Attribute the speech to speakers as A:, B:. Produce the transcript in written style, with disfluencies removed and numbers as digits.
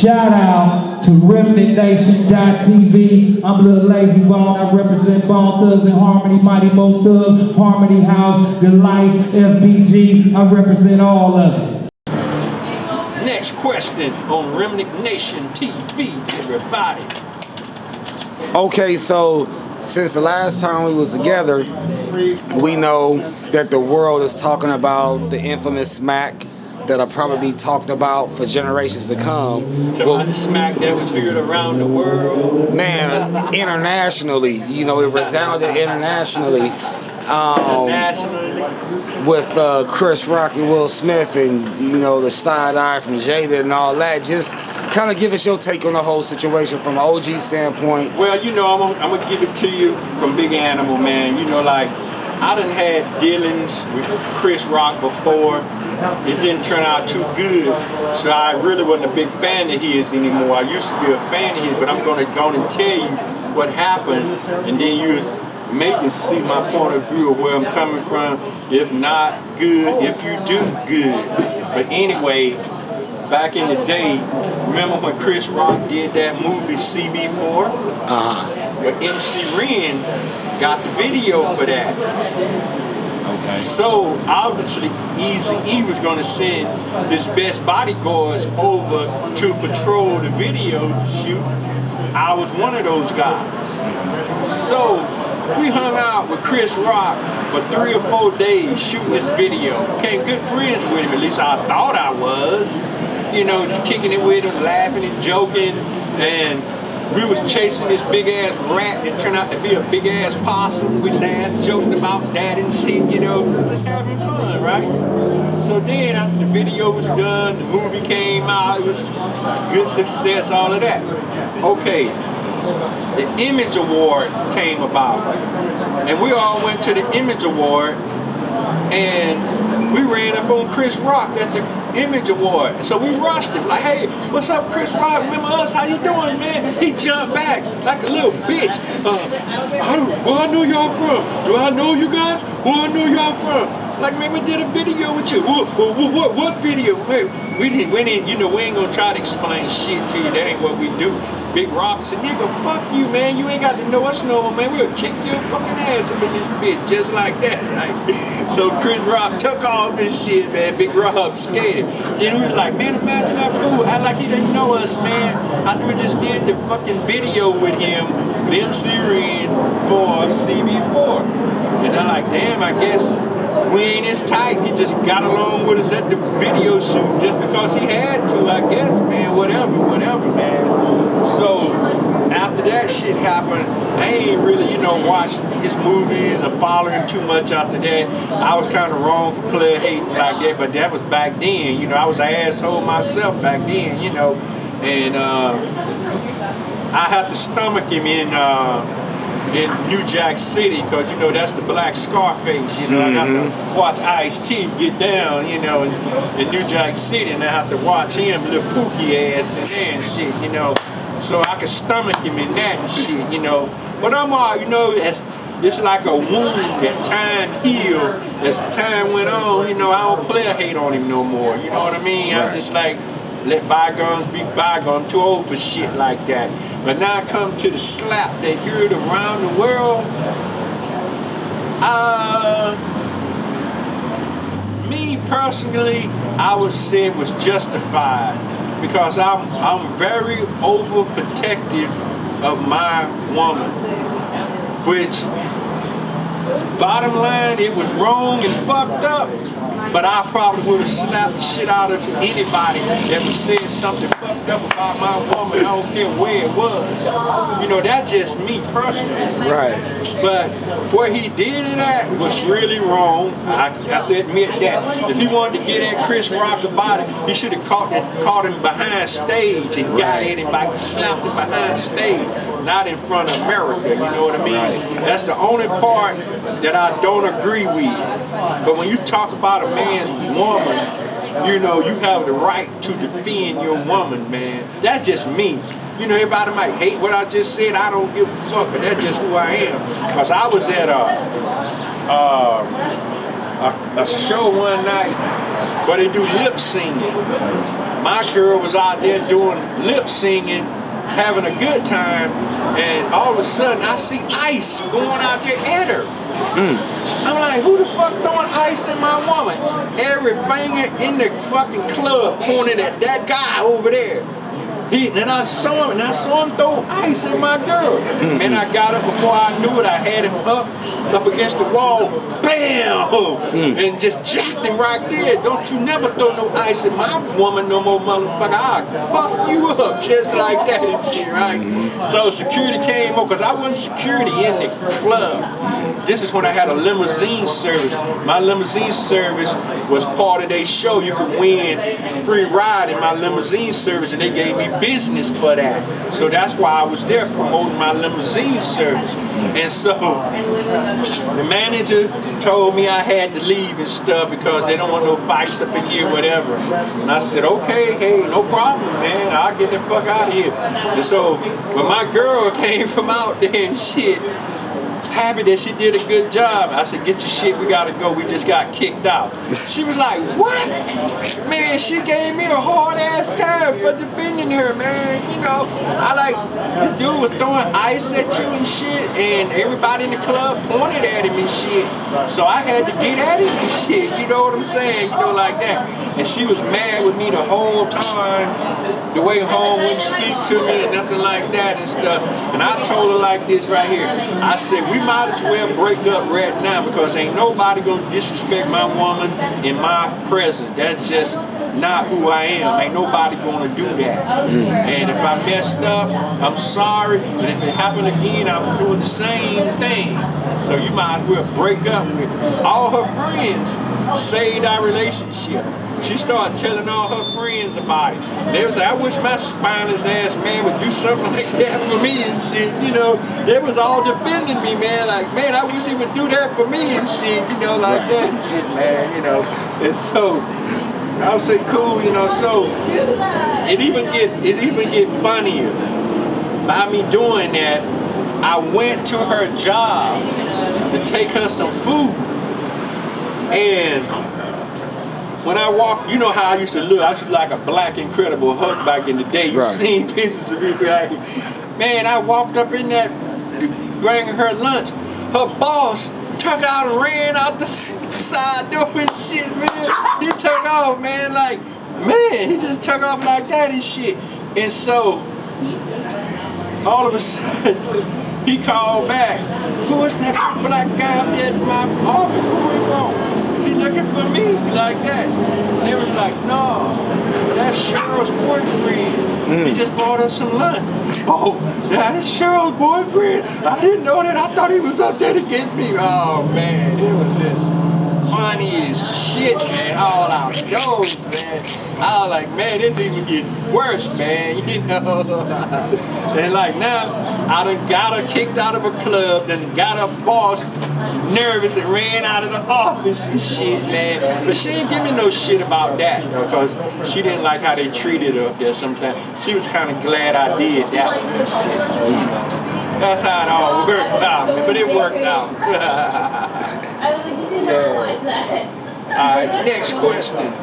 A: Shout out to RemnantNation.tv. I'm Lil Lazy Bone. I represent Bone Thugs and Harmony, Mighty Mo Thug, Harmony House, Good Life, FBG. I represent all of it.
B: Next question on Remnant Nation TV, everybody.
C: Okay, so since the last time we was together, we know that the world is talking about the infamous smack that'll probably be talked about for generations to come.
B: The smack that was heard around the world.
C: Man, internationally, you know, it resounded internationally. With Chris Rock and Will Smith and, you know, the side eye from Jada and all that. Just kind of give us your take on the whole situation from an OG standpoint.
B: Well, you know, I'm gonna give it to you from Big Animal, man. You know, like, I done had dealings with Chris Rock before. It didn't turn out too good, so I really wasn't a big fan of his anymore. I used to be a fan of his, but I'm gonna go and tell you what happened, and then you make you see my point of view of where I'm coming from. If not good, if you do good. But anyway, back in the day, remember when Chris Rock did that movie CB4? But MC Ren got the video for that.
C: Okay.
B: So obviously Eazy-E was going to send his best bodyguards over to patrol the video shoot. I was one of those guys. So we hung out with Chris Rock for 3 or 4 days shooting this video. Became good friends with him, at least I thought I was. You know, just kicking it with him, laughing and joking, and we was chasing this big ass rat that turned out to be a big ass possum. We laughed, joked about that and shit, you know, just having fun, right? So then after the video was done, the movie came out, it was good success, all of that. Okay, the Image Award came about, and we all went to the Image Award, and we ran up on Chris Rock at the Image Award. So we rushed him, like, hey, what's up, Chris Rock? Remember us? How you doing, man? He jumped back like a little bitch. Where I know y'all from? Do I know you guys? Where I know y'all from? Like, man, we did a video with you. What video? Hey, we didn't, you know, we ain't gonna try to explain shit to you. That ain't what we do. Big Rob said, nigga, fuck you, man. You ain't got to know us no more, man. We'll kick your fucking ass up in this bitch just like that, right? So Chris Rock took off his shit, man. Big Rob scared. Then we was like, man, imagine that fool. Act like he didn't know us, man. After we just did the fucking video with him, with MC Ren for CB4. And I'm like, damn, I guess we ain't as tight. He just got along with us at the video shoot just because he had to, I guess, man. Whatever, man. So after that shit happened, I ain't really, you know, watched his movies or follow him too much after that. I was kind of wrong for player hating like that, but that was back then. You know, I was an asshole myself back then, you know. And I had to stomach him in New Jack City, because, you know, that's the black Scarface, you know. I got to watch Ice-T get down, you know, in New Jack City, and I have to watch him, little pookie ass and shit, you know. So I could stomach him in that and shit, you know. But I'm all, you know, it's like a wound that time healed. As time went on, you know, I don't player hate on him no more, you know what I mean?
C: Right.
B: I'm just like, let bygones be bygones. I'm too old for shit like that. But now I come to the slap that heard around the world. Me personally, I would say it was justified, because I'm very overprotective of my woman. Which, bottom line, it was wrong and fucked up. But I probably would have slapped the shit out of anybody that was saying something fucked up about my woman. I don't care where it was. You know, that's just me personally.
C: Right.
B: But where he did it at was really wrong. I have to admit that. If he wanted to get at Chris Rock about it, he should have caught him behind stage and got at him like slapped him behind stage, not in front of America, you know what I mean?
C: Right.
B: That's the only part that I don't agree with. But when you talk about a man's woman, you know, you have the right to defend your woman, man. That's just me. You know, everybody might hate what I just said. I don't give a fuck, but that's just who I am. Because I was at a show one night where they do lip singing. my girl was out there doing lip singing, having a good time, and all of a sudden I see ice going out there at her. I'm like, who the fuck throwing ice at my woman? Every finger in the fucking club pointed at that guy over there. And I saw him throw ice at my girl. And I got up before I knew it. I had him up against the wall, bam, and just jacked him right there. Don't you never throw no ice at my woman no more, motherfucker. I'll fuck you up just like that and shit, right? So security came over, because I wasn't security in the club. This is when I had a limousine service. My limousine service was part of their show. You could win free ride in my limousine service, and they gave me business for that. So that's why I was there promoting my limousine service. And so the manager told me I had to leave and stuff because they don't want no fights up in here, whatever. And I said, okay, hey, no problem, man. I'll get the fuck out of here. And so when my girl came from out there and shit, happy that she did a good job. I said, get your shit, we gotta go. We just got kicked out. She was like, what? Man, she gave me a hard ass time for defending her, man. You know, this dude was throwing ice at you and shit, and everybody in the club pointed at him and shit. So I had to get at him and shit, you know what I'm saying? You know, like that. And she was mad with me the whole time, the way home wouldn't speak to me and nothing like that and stuff. And I told her like this right here. I said, we might as well break up right now, because ain't nobody gonna disrespect my woman in my presence. That's just not who I am. Ain't nobody gonna do that. And if I messed up, I'm sorry. And if it happened again, I'm doing the same thing. So you might as well break up with her. All her friends saved our relationship. She started telling all her friends about it. They was like, I wish my spineless ass man would do something like that for me and shit, you know. They was all defending me, man. Like, man, I wish he would do that for me and shit, you know, like that and shit, man, you know. And so I would say, cool, you know. So it even get funnier. By me doing that, I went to her job to take her some food, and when I walked, you know how I used to look. I used to look like a black Incredible Hulk back in the day. You've seen pictures of me, right? Man, I walked up in that, bringing her lunch. Her boss took out and ran out the side door and shit, man. He took off, man, like, man, he just took off like that and shit. And so, all of a sudden, he called back. Who is that black guy up there in my office? Who is wrong? He looking for me like that. And they was like, no, that's Cheryl's boyfriend. He just bought us some lunch. Oh, that is Cheryl's boyfriend. I didn't know that. I thought he was up there to get me. Oh man, it was just funny as shit, man. All outdoors, man. I was like, man, this even getting worse, man. You know. And like now, I done got her kicked out of a club, then got her boss nervous and ran out of the office and shit, man. But she didn't give me no shit about that, you know, because she didn't like how they treated her up there sometimes. She was kind of glad I did that one and shit, so, you know. That's how it all worked out, man. But it worked out.
D: I was like, you didn't realize that.
B: All right, next question.